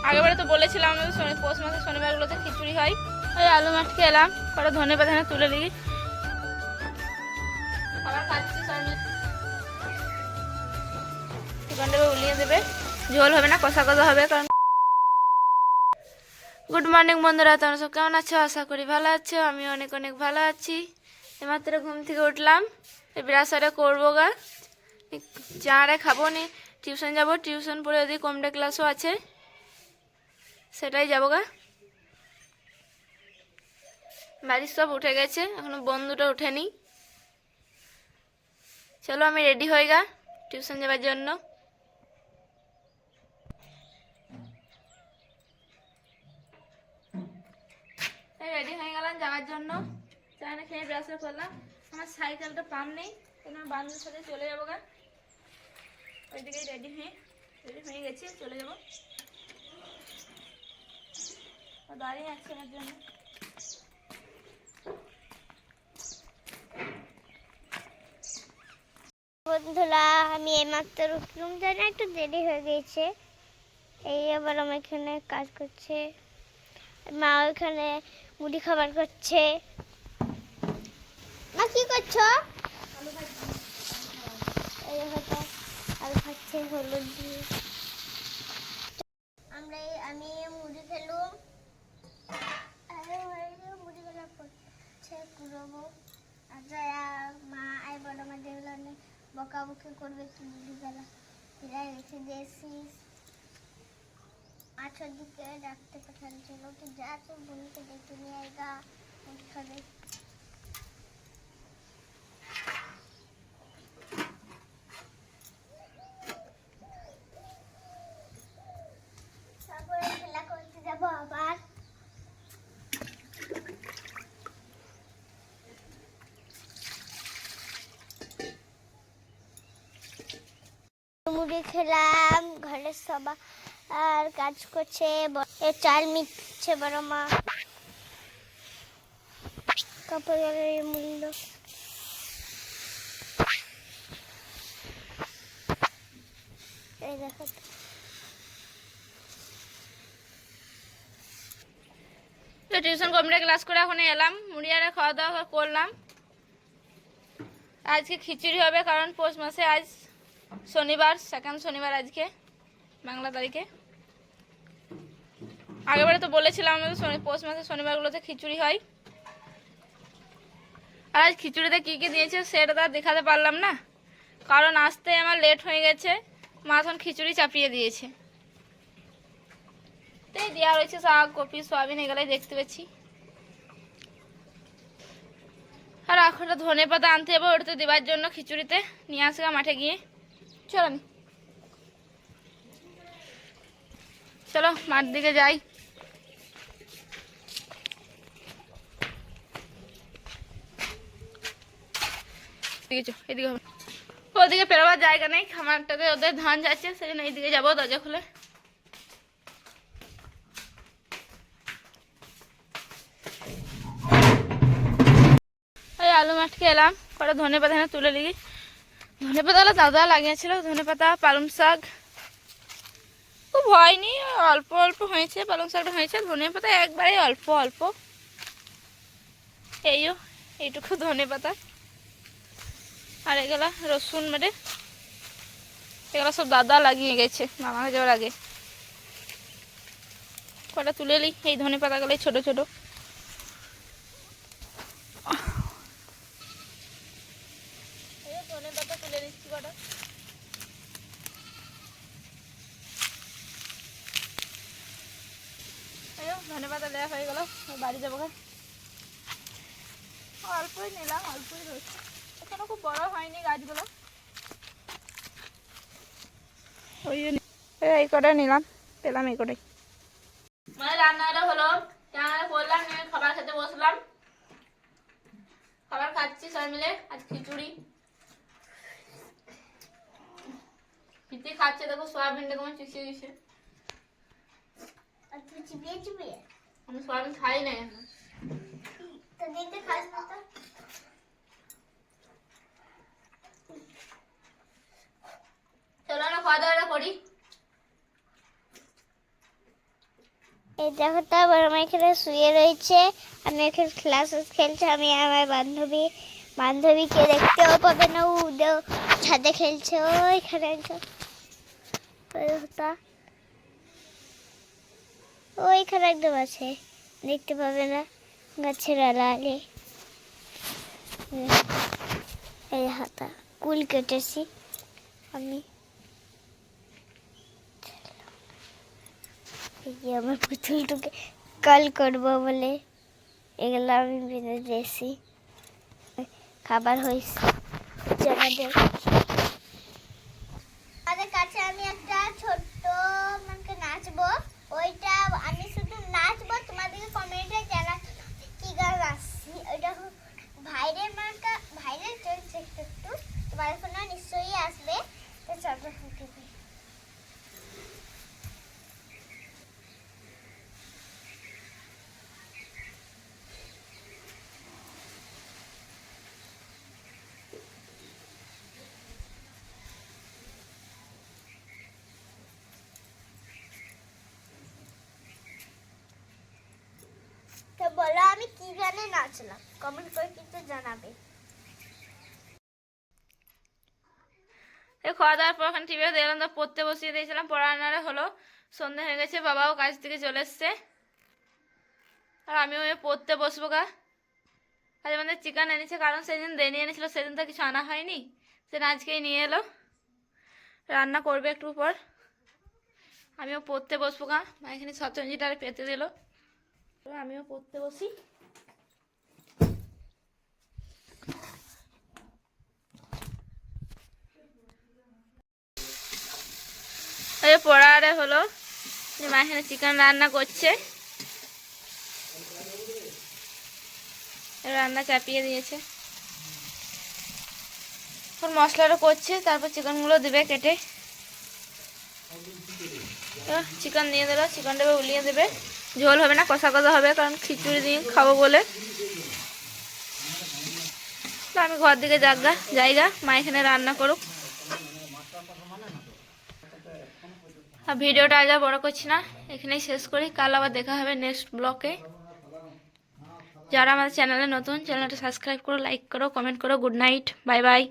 আগেবারে তো বলেছিলাম আমাদের পৌষ মাসের শনিবারগুলোতে খিচুড়ি হয়। ওই আলু মাঠকে এলাম, কটা ধনে পাতা তুলে দিই, খাবার খাচ্ছি। চিকেন দেবে, উলিয়ে দেবে, ঝোল হবে না, কষা কষা হবে। কারণ গুড মর্নিং বন্ধুরা, তোমরা সব কেমন আছো? আশা করি ভালো আছো। আমি অনেক অনেক ভালো আছি। এমাত্র ঘুম থেকে উঠলাম, ব্রাশারে করবো গা, চারে খাবো নি, টিউশন যাবো। টিউশন পড়ে ওদিকে কমডে ক্লাসও আছে, সেটাই যাবো গা। বাড়ির সব উঠে গেছে, এখনো বন্ধুটা উঠেনি। চলো আমি রেডি হয়ে গা টিউশন যাবার জন্য। রেডি হয়ে গেলাম যাওয়ার জন্য। চায়না খেয়ে ব্রাশার করলাম। আমার সাইকেলটা পাম্প নেই, তোমার বান্ধবীর সাথে চলে যাবো গা। ওইদিকে রেডি হয়ে গেছি, চলে যাবো। দাঁড়িয়ে আছে আমার জন্য। বন্ধুরা, আমি এইমাত্র উঠলাম, জানি একটু দেরি হয়ে গেছে। এই আবার আমার এখানে কাজ করছে, মা ওইখানে মুড়ি খাবার করছে। মা কি করছো? এই হয়তো আলু খাচ্ছে হলুদ দিয়ে। আমি মুড়ি খেলুম, মুড়ি খেলা করছে কুড়াবো। মা আর বড় মা দেখলো বকাবকি করবে, একটু মুড়ি খেলা ফিরাই রেখে দিয়েছিস। আঠার দিকে ডাকতে পাঠাচ্ছিল, তুই যা, তোর বোনকে ডেকে নিয়ে আয়গা খাবে। তারপরে খেলা করতে যাবো আবার। মুড়ি খেলাম, ঘরের সবাই আর কাজ করছে, চাল মিটছে বড় মা, কাপড়ের মূল্য। এই দেখো, তো টিউশন কমপ্লিট ক্লাস করে এখন এলাম, মুড়ি আর খাওয়া দাওয়া করলাম। আজকে খিচুড়ি হবে, কারণ পৌষ মাসে আজ শনিবার, সেকেন্ড শনিবার আজকে বাংলা তারিখে। আগেবারে তো বলেছিলাম আমাদের পৌষ মাসের শনিবারগুলোতে খিচুড়ি হয়। আর আজ খিচুড়িতে কী কী দিয়েছে সেটা তো আর দেখাতে পারলাম না, কারণ আসতে আমার লেট হয়ে গেছে। মা এখন খিচুড়ি চাপিয়ে দিয়েছে, তাই দেওয়া রয়েছে শাক, কপি, সয়াবিন, এগুলাই দেখতে পাচ্ছি। আর এখন ধনে পাতা আনতে যাবো, ওটাতে দেওয়ার জন্য খিচুড়িতে নিয়ে আসা মাঠে গিয়ে। চলো মাঠ দিকে যাই। এদিকে হবে, ওদিকে পেরোবার জায়গা নেই, খামারটাতে ওদের ধান যাচ্ছে, সেই জন্য এইদিকে যাবো দরজা খুলে। ওই আলু মাঠকে এলাম, কটা ধনে পাতা তুলে দিই। ধনে পাতাগুলো দাদা লাগিয়েছিল, ধনে পাতা, পালং শাক খুব হয়নি, অল্প অল্প হয়েছে। পালং শাকটা হয়েছে, ধনে পাতা একবারে অল্প অল্প। এইটুকু ধনে পাতা। আর এগুলা রসুন মেটে, এগুলো সব দাদা লাগিয়ে গেছে মামা যাওয়ার আগে। কটা তুলে নিই এই ধনে পাতাগুলো ছোট ছোট। ধনে পাতা তুলে নিচ্ছি কটা। ধনে পাতা দেওয়া হয়ে গেল, বাড়ি যাবো। অল্পই নিলাম, অল্পই রয়েছে, এখনো খুব বড় হয়নি গাছগুলো, ওই জন্য এই কটাই নিলাম, পেলাম এই কটাই। মানে রান্নাটা হলো, রান্নাটা করলাম, খাবার খেতে বসলাম, খাবার খাচ্ছি সবাই মিলে। আজ খিচুড়ি পিতি খাচ্ছে, দেখো সয়াবিনটা কেমন চিচিয়ে দিচ্ছে। আমি সয়াবিন খাই না এখন। চলো আমরা খাওয়া দাওয়াটা করি। এই দেখো তো আবার আমার এখানে শুয়ে রয়েছে, আমি এখানে ক্লাস খেলছে, আমি আমার বান্ধবীকে দেখতেও পাবে না, উদেও ছাদে খেলছে ওইখানে একদম, ওই দেখো তো, ওইখানে একদম আছে, দেখতে পাবে না গাছের আড়ালে। এই হাতা কুল কেটেছি আমি, এই যে আমার পুতুলটুকে কল করবো বলে এগুলো আমি বেঁধে দিয়েছি। খাবার হয়েছে আমাদের কাছে, আমি একটা ছোট্ট মানে নাচবো, ওইটা আমি শুধু নাচবো, তোমাদেরকে কমেন্টে জানাতে কি গান নাচছি। ওইটা ভাইরাল চলছে একটু একটু, তোমাদের ফোনে নিশ্চয়ই আসবে, তো চলো শুনতে পাই। তো বলো আমি কি গানে নাচলাম, কমেন্ট করে কিন্তু জানাবে। এই খাওয়া দাওয়ার পর ওখানে টিভিতে দেখলাম, তো পড়তে বসিয়ে দিয়েছিলাম, পড়া আনারে হলো, সন্ধ্যে হয়ে গেছে, বাবাও কাজ থেকে চলে এসছে, আর আমিও পড়তে বসবো গা। আজ আমাদের চিকেন এনেছে, কারণ সেদিন দেনি এনেছিল, সেদিন তো কিছু আনা হয়নি, সেদিন আজকেই নিয়ে এলো, রান্না করবে একটু পর, আমিও পড়তে বসবো গা। মা এখানে শতরঞ্জিটা পেতে দিল, আমিও পড়তে বসি। এই পড়ারে হলো যে মা এখানে চিকেন রান্না করছে, রান্না চাপিয়ে দিয়েছে, এখন মশলাটা করছে, তারপর চিকেনগুলো দেবে কেটে, চিকেন দিয়ে দিল, চিকেনটা উলিয়ে দেবে, ঝোল হবে না, কষা কষা হবে, কারণ খিচুড়ি দিয়ে খাবো বলে। তো আমি ঘর দিকে জায়গা মা এখানে রান্না করুক। আর ভিডিওটা আজ আর বড় করছি না, এখানেই শেষ করি, কাল আবার দেখা হবে নেক্সট ব্লগে। যারা আমাদের চ্যানেলে নতুন, চ্যানেলটা সাবস্ক্রাইব করো, লাইক করো, কমেন্ট করো। Good night, bye bye.